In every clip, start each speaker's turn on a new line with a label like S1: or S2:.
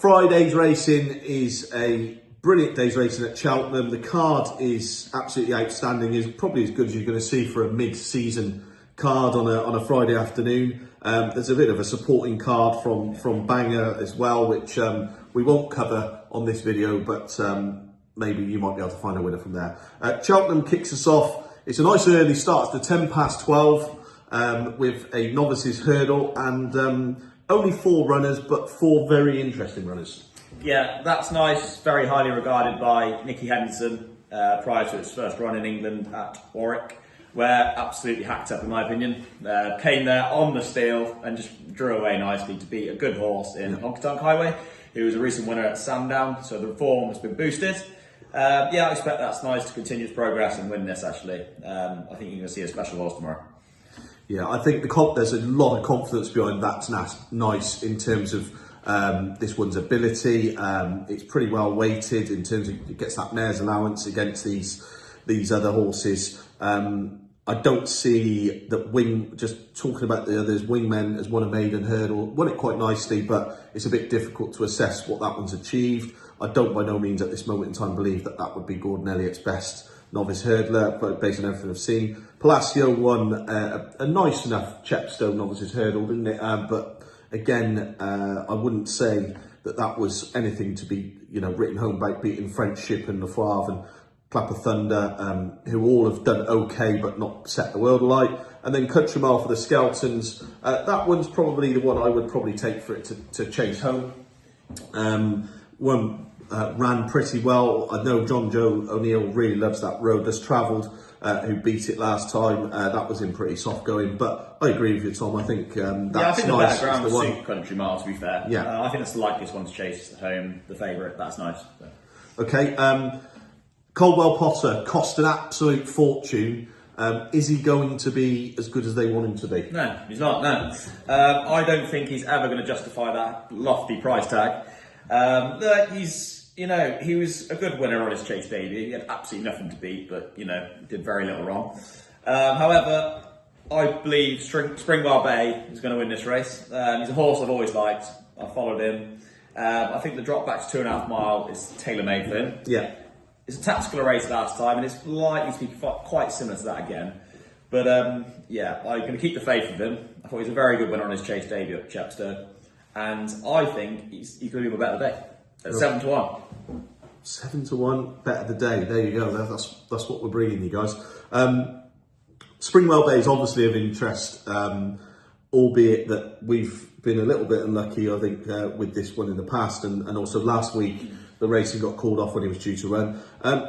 S1: Friday's racing is a brilliant day's racing at Cheltenham. The card is absolutely outstanding. It's probably as good as you're going to see for a mid-season card on a Friday afternoon. There's a bit of a supporting card from Banger as well, which we won't cover on this video, but maybe you might be able to find a winner from there. Cheltenham kicks us off. It's a nice early start. It's the 12:10 with a novices hurdle and only 4 runners, but 4 very interesting runners.
S2: Yeah, that's nice. Very highly regarded by Nicky Henderson prior to his first run in England at Warwick, where absolutely hacked up in my opinion. Came there on the steel and just drew away nicely to beat a good horse in Honky Tonk Highway, who was a recent winner at Sandown, so the form has been boosted. Yeah, I expect that's nice to continue his progress and win this actually. I think you're going to see a special horse tomorrow.
S1: Yeah, I think there's a lot of confidence behind That's Nice in terms of this one's ability. It's pretty well weighted in terms of it gets that mare's allowance against these other horses. I don't see that just talking about the others, Wingmen has won a maiden hurdle, won it quite nicely, but it's a bit difficult to assess what that one's achieved. I don't by no means at this moment in time believe that would be Gordon Elliott's best novice hurdler, but based on everything I've seen. Palacio won a nice enough Chepstow novices hurdle, didn't it? But again, I wouldn't say that was anything to be written home about, beating Friendship and Lefebvre and Clap of Thunder, who all have done okay but not set the world alight. And then Country Mile for the Skeltons. That one's probably the one I would probably take for it to chase home. One ran pretty well. I know John Joe O'Neill really loves that Road Less Travelled, who beat it last time. That was in pretty soft going, but I agree with you, Tom. I think That's
S2: the
S1: Nice
S2: better ground
S1: is the one.
S2: suit Country Mile, to be fair.
S1: Yeah,
S2: I think that's the likeliest one to chase home, the favourite. That's nice. So.
S1: Okay, Coldwell Potter cost an absolute fortune. Is he going to be as good as they want him to be?
S2: No, he's not. No, I don't think he's ever going to justify that lofty price tag. He was a good winner on his chase debut. He had absolutely nothing to beat, but did very little wrong. However, I believe Springwell Bay is going to win this race. He's a horse I've always liked. I followed him. I think the drop back to 2.5 mile is tailor-made for him.
S1: Yeah.
S2: It's a tactical race last time, and it's likely to be quite similar to that again. But yeah, I'm going to keep the faith with him. I thought he was a very good winner on his chase debut at Chepstow, and I think he's going to be my bet of the day at 7-1.
S1: 7-1, bet of the day. There you go. That's what we're bringing you guys. Springwell Bay is obviously of interest, albeit that we've been a little bit unlucky, I think, with this one in the past, and also last week. The racing got called off when he was due to run.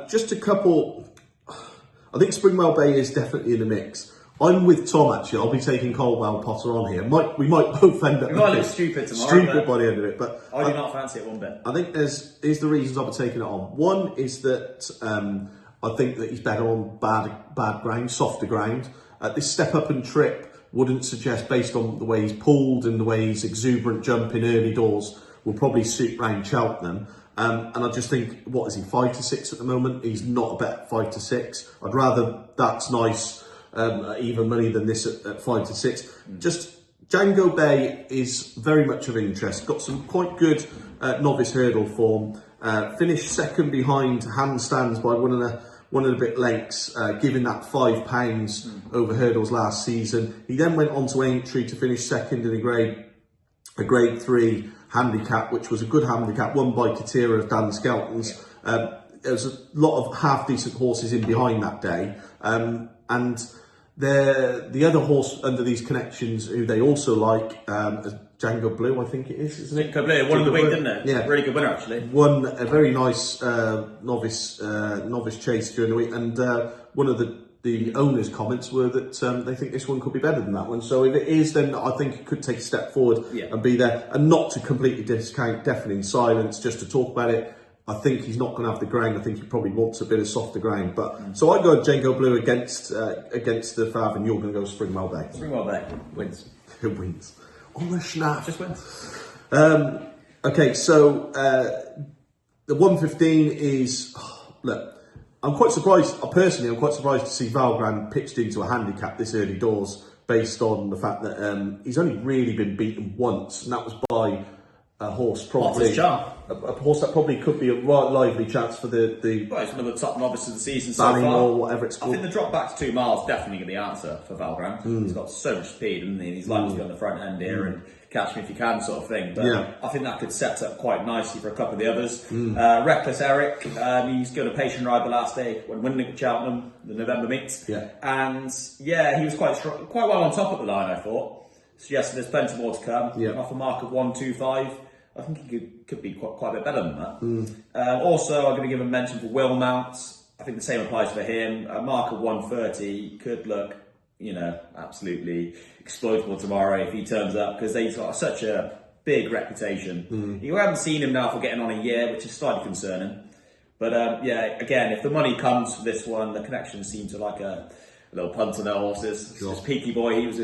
S1: Just a couple. I think Springwell Bay is definitely in the mix. I'm with Tom actually. I'll be taking Coldwell Potter on here. We might both end up.
S2: We might look stupid tomorrow.
S1: Stupid by the end of it, but
S2: I do not fancy it one bit.
S1: I think here's the reasons I'll be taking it on. One is that I think that he's better on bad ground, softer ground. This step up and trip wouldn't suggest, based on the way he's pulled and the way he's exuberant jumping early doors, will probably suit round Cheltenham. And I just think, what is he, 5-6 at the moment? He's not a bet 5-6. I'd rather That's Nice even money than this at 5-6. Just Django Bay is very much of interest. Got some quite good novice hurdle form. Finished second behind handstands by one of the bit lengths, giving that £5 over hurdles last season. He then went on to Aintree to finish second in a grade 3 handicap, which was a good handicap, won by Katira of Dan Skelton's. There was a lot of half decent horses in behind that day, and the other horse under these connections, who they also like, Django Blue, I think it is, isn't it?
S2: Django Blue won the week, didn't it?
S1: Yeah,
S2: really good winner actually.
S1: Won a very nice novice chase during the week, and one of the owners' comments were that they think this one could be better than that one. So if it is, then I think it could take a step forward and be there, and not to completely discount, definitely in silence, just to talk about it. I think he's not going to have the ground. I think he probably wants a bit of softer ground. But so I go Django Blue against the Fav, and you're going to go Springwell Bay.
S2: Springwell Bay wins.
S1: Who wins? On the schnapp.
S2: Just wins.
S1: Okay, so the 115 is look. I'm quite surprised, personally, I'm quite surprised to see Valgrand pitched into a handicap this early doors, based on the fact that he's only really been beaten once, and that was by a horse probably
S2: Charm.
S1: a horse that probably could be a right lively chance for the
S2: Well, he's one of the top novices of the season so far.
S1: or whatever it's
S2: I
S1: called.
S2: think the drop back to 2 miles definitely the answer for Valgrand. He's got so much speed, and he's likely to be on the front end here and catch me if you can sort of thing. But I think that could set up quite nicely for a couple of the others. Reckless Eric, he's got a patient ride the last day when winning at Cheltenham, the November meet. And he was quite well on top of the line, I thought. Suggesting there's plenty more to come. Off a mark of 125. I think he could be quite a bit better than that. Also, I'm going to give a mention for Will Mount. I think the same applies for him. A mark of 130 could look, absolutely exploitable tomorrow if he turns up, because he's got such a big reputation. You haven't seen him now for getting on a year, which is slightly concerning. But again, if the money comes for this one, the connections seem to like a little punt on their horses. Just Peaky Boy, he was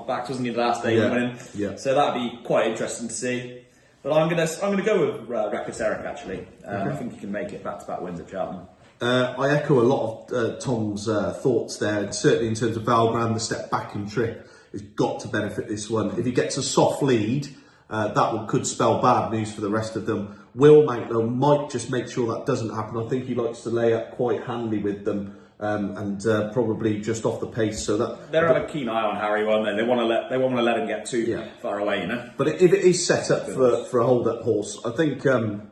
S2: backed, wasn't he, the last day winning? So that'd be quite interesting to see. But I'm gonna go with Reckless Eric actually. I think he can make it back-to-back wins at Cheltenham.
S1: I echo a lot of Tom's thoughts there. And certainly in terms of Valgrand, the step back in trip has got to benefit this one. If he gets a soft lead, that could spell bad news for the rest of them. Will Mount though might just make sure that doesn't happen. I think he likes to lay up quite handy with them. And probably just off the pace, so that
S2: they're on a keen eye on Harry, won't they? They want to let him get too far away,
S1: But if it is set up for a hold-up horse, I think Tin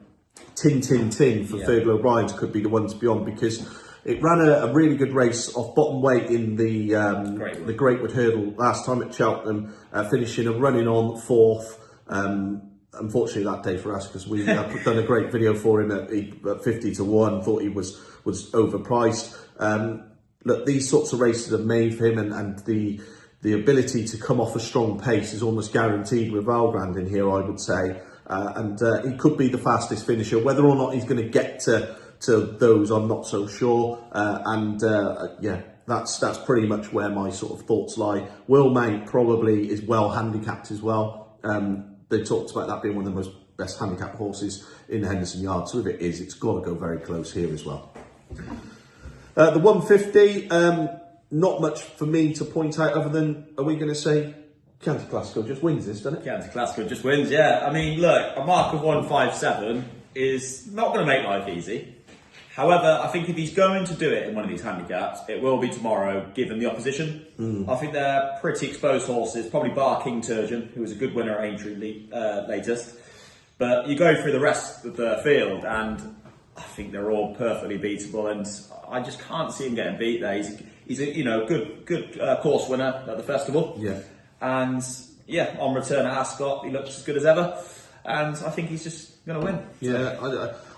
S1: for Fergal O'Brien's could be the one to be on, because it ran a really good race off bottom weight in the Greatwood Hurdle last time at Cheltenham, finishing and running on fourth. Unfortunately that day for us, because we done a great video for him at 50 to 1, thought he was overpriced. Look, these sorts of races are made for him, and the ability to come off a strong pace is almost guaranteed with Valgrand in here, I would say. And he could be the fastest finisher. Whether or not he's going to get to those, I'm not so sure. That's pretty much where my sort of thoughts lie. Will Mount probably is well handicapped as well. They talked about that being one of the best handicapped horses in Henderson Yard. So if it is, it's got to go very close here as well. The 150, not much for me to point out other than, are we going to say Chianti Classico just wins this, doesn't it?
S2: Chianti Classico just wins, yeah. I mean, look, a mark of 157 is not going to make life easy. However, I think if he's going to do it in one of these handicaps, it will be tomorrow, given the opposition. I think they're pretty exposed horses, probably bar King Turgeon, who was a good winner at Aintree latest. But you go through the rest of the field, and I think they're all perfectly beatable, and I just can't see him getting beat there. He's a good course winner at the festival. And on return at Ascot, he looks as good as ever. And I think he's just going to win.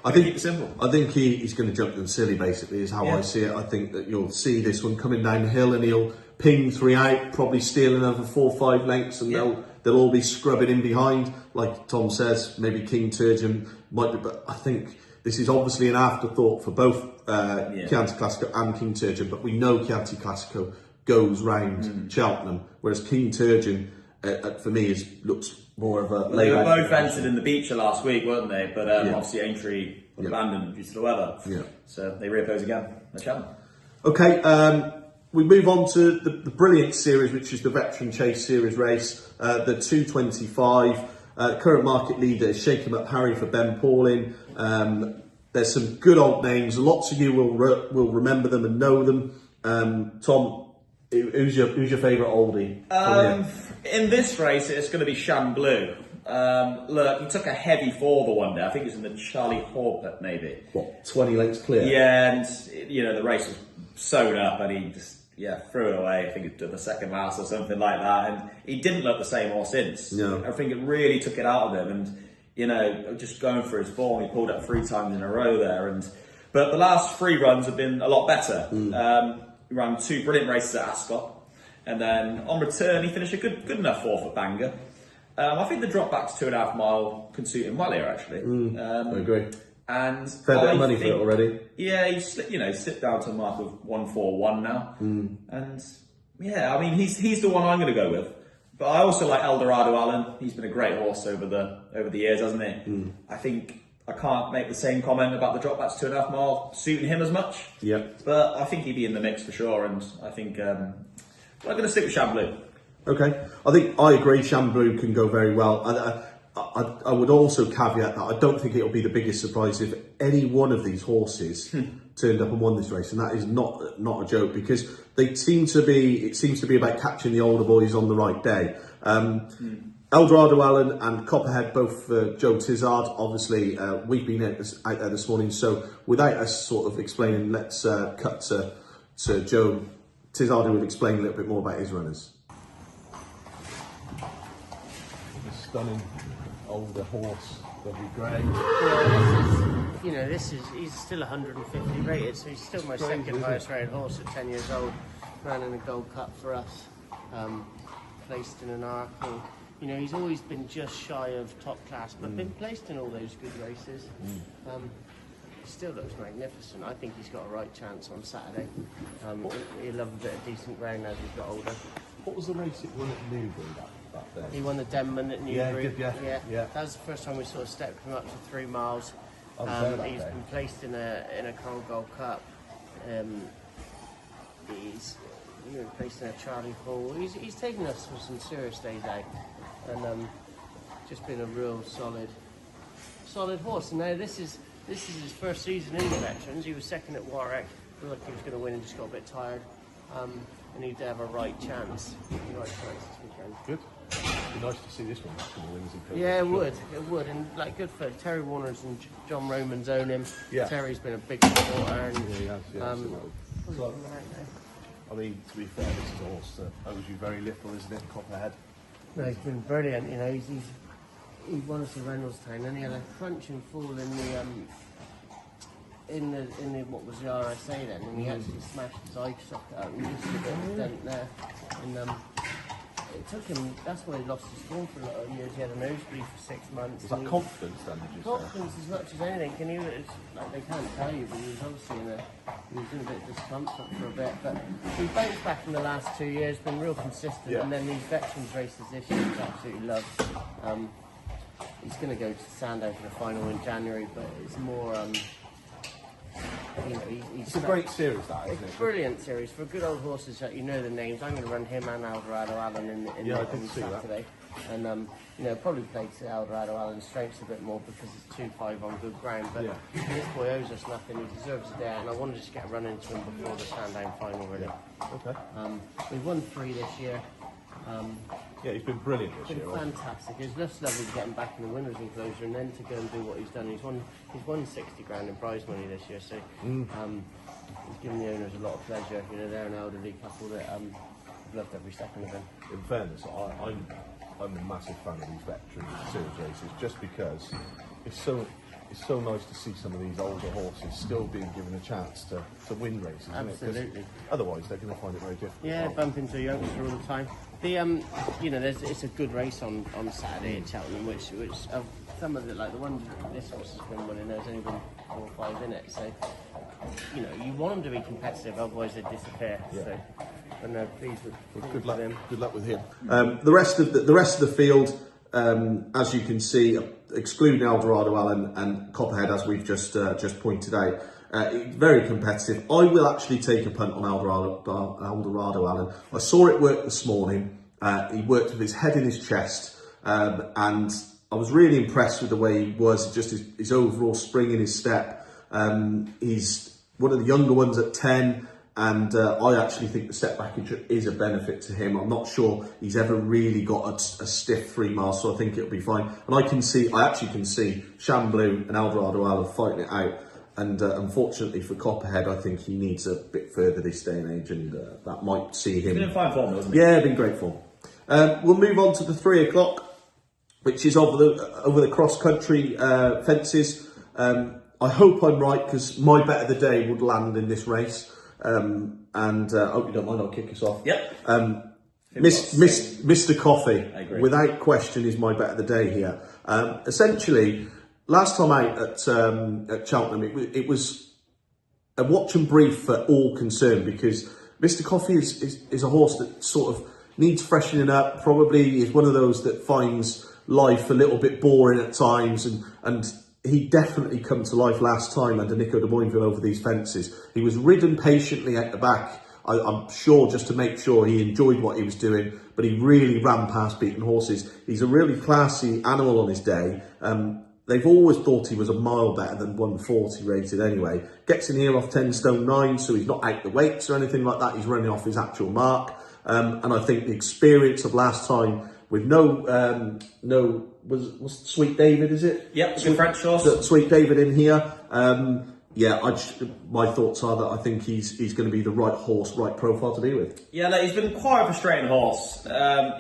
S1: I think
S2: keep it simple.
S1: I think he's going to jump them silly, basically, is how I see it. I think that you'll see this one coming down the hill, and he'll ping 3 out, probably steal another 4 or 5 lengths, and they'll all be scrubbing in behind. Like Tom says, maybe King Turgeon might be, but I think this is obviously an afterthought for both Chianti Classico and King Turgeon, but we know Chianti Classico goes round Cheltenham, whereas King Turgeon, for me, looks more of a...
S2: They were both entered in the Beecher last week, weren't they? But obviously Aintree abandoned due to the weather. So they reoppose again at Cheltenham.
S1: Okay, we move on to the brilliant series, which is the Veteran Chase Series race, the 225. Current market leader is Shake 'em Up Harry for Ben Pauling. There's some good old names. Lots of you will remember them and know them. Tom, who's your favourite oldie?
S2: In this race, it's going to be Sham Blue. Look, he took a heavy fall the one day. I think it was in the Charlie Horpet, maybe.
S1: What, 20 lengths clear?
S2: Yeah, and the race was sewn up, and he just threw it away. I think it did the second last or something like that, and he didn't look the same or since. I think it really took it out of him, and just going for his form, he pulled up 3 times in a row there. But the last 3 runs have been a lot better. He ran 2 brilliant races at Ascot, and then on return he finished a good enough 4th at Bangor. I think the drop back to 2.5 mile can suit him well here, actually.
S1: I agree.
S2: And
S1: fair bit of money for it already.
S2: Yeah, he slipped down to a mark of 141 now. And I mean, he's the one I'm going to go with. But I also like Eldorado Allen. He's been a great horse over the years, hasn't he? I think I can't make the same comment about the drop backs 2.5 mile suiting him as much. But I think he'd be in the mix for sure, and I think I'm going to stick with Sham Blue.
S1: Okay, I think I agree. Sham Blue can go very well. I would also caveat that I don't think it'll be the biggest surprise if any one of these horses turned up and won this race, and that is not a joke, because it seems to be about catching the older boys on the right day. Eldorado Allen and Copperhead, both for Joe Tizard. Obviously, we've been out there this morning, so without us sort of explaining, let's cut to Joe Tizard, who will explain a little bit more about his runners.
S3: A stunning older horse, lovely grey.
S4: Yeah, he's still 150 rated, so he's still my second highest rated horse at 10 years old. Ran in a Gold Cup for us, placed in an Arkle. He's always been just shy of top class, but been placed in all those good races. He still looks magnificent. I think he's got a right chance on Saturday. He'll love a bit of decent ground as he's got older.
S3: What was the race it won at Newbury that day?
S4: He won the Denman at Newbury.
S3: Yeah.
S4: That was the first time we sort of stepped him up to 3 miles.
S3: I was there that
S4: He's
S3: day.
S4: been placed in a Coral Gold Cup. He's placed in a Charlie Hall. He's taken us for some serious days out, and just been a real solid horse. And now this is his first season in the veterans. He was second at Warwick. We looked like he was going to win and just got a bit tired. And he'd have a right chance. This weekend.
S3: Good. It'd be nice to see this one back in the wings.
S4: Yeah, it would, and good for Terry Warner's and John Romans own him.
S3: Yeah.
S4: Terry's been a big supporter, and
S3: He has, I mean, to be fair, this is a horse that owes you very little, isn't it, Copperhead?
S4: no, he's been brilliant. He won us at Reynoldstown, and he had a crunch and fall in the what was the RSA then, and he actually smashed his eye socket out and just a bit of a dent there. And it took him. That's why he lost his form for a lot of years. He had a nosebleed for 6 months.
S3: Was that confidence then, did you say?
S4: Confidence as much as anything. And he was like, they can't tell you, but he was obviously in a bit of discomfort for a bit. But he bounced back in the last 2 years, been real consistent.
S3: Yeah.
S4: And then these veterans races this year, he's absolutely loves. He's going to go to Sandown for the final in January, but it's more.
S3: It's a great series, that, isn't
S4: It's
S3: it?
S4: a brilliant series for good old horses that you know the names. I'm going to run him and Eldorado Allen on Saturday, and probably play to Eldorado Allen's strengths a bit more because it's 2-5 on good ground. But this boy owes us nothing. He deserves a day out, and I want to just get a run into him before the Sandown final. Really.
S3: Okay.
S4: We've won 3 this year.
S3: Yeah, he's been brilliant this
S4: Been
S3: year. hasn't
S4: fantastic. It's just lovely to get him back in the winners' enclosure and then to go and do what he's done. He's won 60 grand in prize money this year, so he's given the owners a lot of pleasure. They're an elderly couple that I've loved every second of him.
S3: he? In fairness, I'm a massive fan of these veteran series races, just because it's so nice to see some of these older horses still being given a chance to win races. Isn't it? 'Cause
S4: Absolutely.
S3: otherwise, they're going to find it very difficult.
S4: Yeah, bump into a youngster all the time. It's a good race on Saturday at Cheltenham, which some of the the ones this horse has been winning, there's only been 4 or 5 in it. So you want them to be competitive, otherwise they disappear.
S3: Yeah.
S4: So, and pleased with
S3: Good luck.
S4: them.
S3: Good luck with him.
S1: The rest of the field, as you can see, excluding Eldorado Allen and Copperhead, as we've just pointed out, very competitive. I will actually take a punt on Eldorado Allen. I saw it work this morning. He worked with his head in his chest, and I was really impressed with the way he was. Just his overall spring in his step. He's one of the younger ones at 10. And I actually think the step back is a benefit to him. I'm not sure he's ever really got a stiff 3 miles, so I think it'll be fine. And I actually can see Shamblu and Eldorado Allen fighting it out. And unfortunately for Copperhead, I think he needs a bit further this day and age, and that might see him.
S2: He's been in fine form, hasn't he?
S1: Yeah, been great form. We'll move on to the 3 o'clock, which is over the cross country fences. I hope I'm right, because my bet of the day would land in this race. I hope you don't mind, I'll kick us off.
S2: Yep.
S1: Mr. Coffee,
S2: I agree.
S1: without question, is my bet of the day here. Essentially, last time out at Cheltenham, it was a watch and brief for all concerned, because Mr. Coffee is a horse that sort of needs freshening up. Probably is one of those that finds life a little bit boring at times, and he definitely come to life last time under Nico de Boinville over these fences. He was ridden patiently at the back I'm sure just to make sure he enjoyed what he was doing, but he really ran past beaten horses. He's a really classy animal on his day. They've always thought he was a mile better than 140 rated anyway. Gets in here off 10 stone 9, so he's not out the weights or anything like that. He's running off his actual mark. And I think the experience of last time with was Sweet David, is it?
S2: Yep, good French horse.
S1: Sweet David in here. My thoughts are that I think he's going to be the right horse, right profile to be with.
S2: Yeah, look, he's been quite a frustrating horse.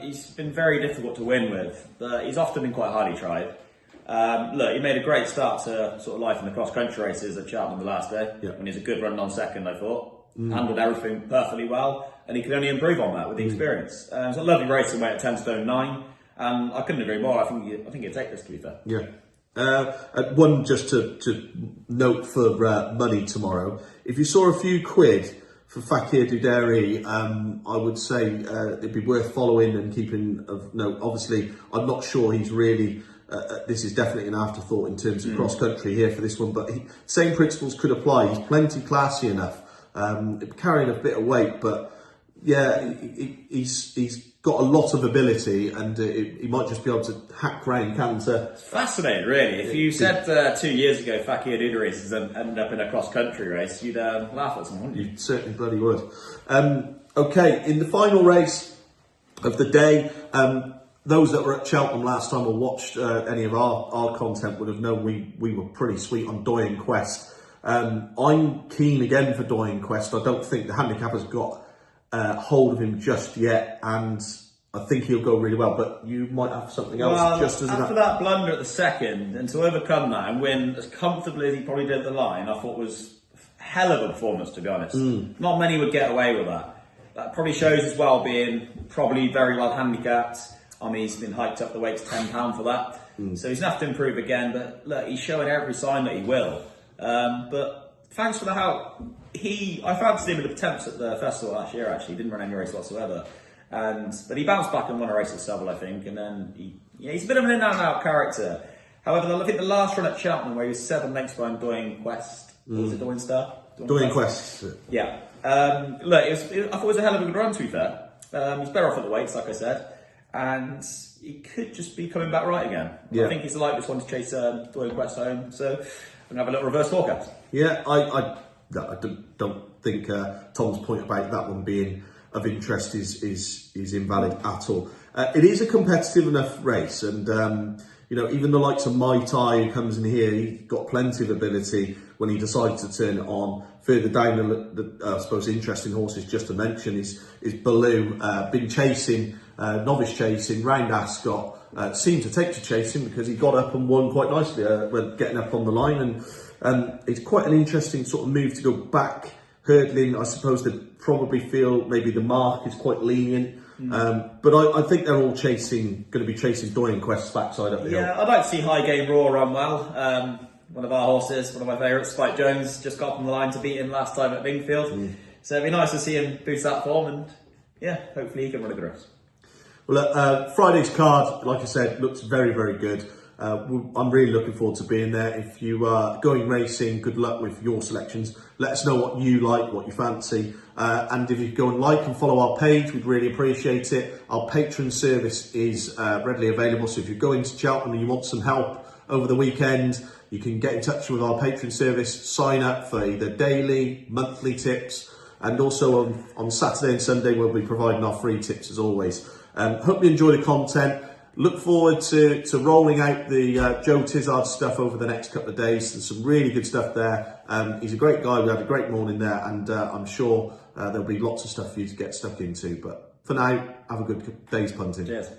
S2: He's been very difficult to win with, but he's often been quite highly tried. Look, he made a great start to sort of life in the cross-country races at Cheltenham the last day, when he's a good run on second, I thought. Handled everything perfectly well, and he can only improve on that with the experience. It's a lovely racing weight at 10 stone 9, and I couldn't agree more. I think he'd take this, to be fair.
S1: Yeah. One just to note for money tomorrow. If you saw a few quid for Fakir Duderi, I would say it'd be worth following and keeping of note. Obviously, I'm not sure he's really. This is definitely an afterthought in terms of cross country here for this one, but same principles could apply. He's plenty classy enough, carrying a bit of weight, but yeah, he's got a lot of ability, and he might just be able to hack round, can't he?
S2: It's fascinating, really. If you said 2 years ago Fakir Duderi races ended up in a cross country race, you'd laugh at someone, wouldn't you?
S1: You certainly bloody would. Okay, in the final race of the day, those that were at Cheltenham last time or watched any of our content would have known we were pretty sweet on Doyen Quest. I'm keen again for Doyen Quest. I don't think the handicapper's got hold of him just yet, and I think he'll go really well, but you might have something else
S2: after that blunder at the second, and to overcome that and win as comfortably as he probably did at the line, I thought was a hell of a performance, to be honest. Not many would get away with that. That probably shows as well being probably very well handicapped. I mean, he's been hiked up the weight to £10 for that. So he's going to have to improve again, but look, he's showing every sign that he will. But thanks for the help. I fancied him with the attempts at the festival last year, actually. He didn't run any race whatsoever. But he bounced back and won a race at Seville, I think. And then he's a bit of an in-and-out character. However, I think the last run at Cheltenham, where he was 7 lengths behind Doyen Quest, was it Doyen Star?
S1: Doyen Quest.
S2: Yeah. Look, I thought it was a hell of a good run, to be fair. He's better off at the weights, like I said. And he could just be coming back right again. I think he's the lightest one to chase Doyen Quest home. So I'm going to have a little reverse forecast.
S1: Yeah, I don't think Tom's point about that one being of interest is invalid at all. It is a competitive enough race, and even the likes of Mai Tai, who comes in here, he's got plenty of ability when he decides to turn it on. Further down the I suppose interesting horses just to mention is Baloo, been chasing, novice chasing round Ascot, seemed to take to chasing because he got up and won quite nicely when getting up on the line, and it's quite an interesting sort of move to go back hurdling. I suppose they probably feel maybe the mark is quite lenient. But I think they're all going to be chasing Doyen Quest's backside up the hill.
S2: Yeah, I'd like to see High Game Raw run well. One of our horses, one of my favourites, Spike Jones, just got on the line to beat him last time at Bingfield. So it'd be nice to see him boost that form, and hopefully he can run a good race.
S1: Well, Friday's card, like I said, looks very, very good. I'm really looking forward to being there. If you are going racing, good luck with your selections. Let us know what you like, what you fancy. And if you go and like and follow our page, we'd really appreciate it. Our patron service is readily available. So if you're going to Cheltenham and you want some help over the weekend, you can get in touch with our patron service, sign up for either daily, monthly tips, and also on Saturday and Sunday we'll be providing our free tips as always. Hope you enjoy the content. Look forward to rolling out the Joe Tizard stuff over the next couple of days. There's some really good stuff there. He's a great guy. We had a great morning there, and I'm sure there'll be lots of stuff for you to get stuck into. But for now, have a good day's punting.
S2: Cheers.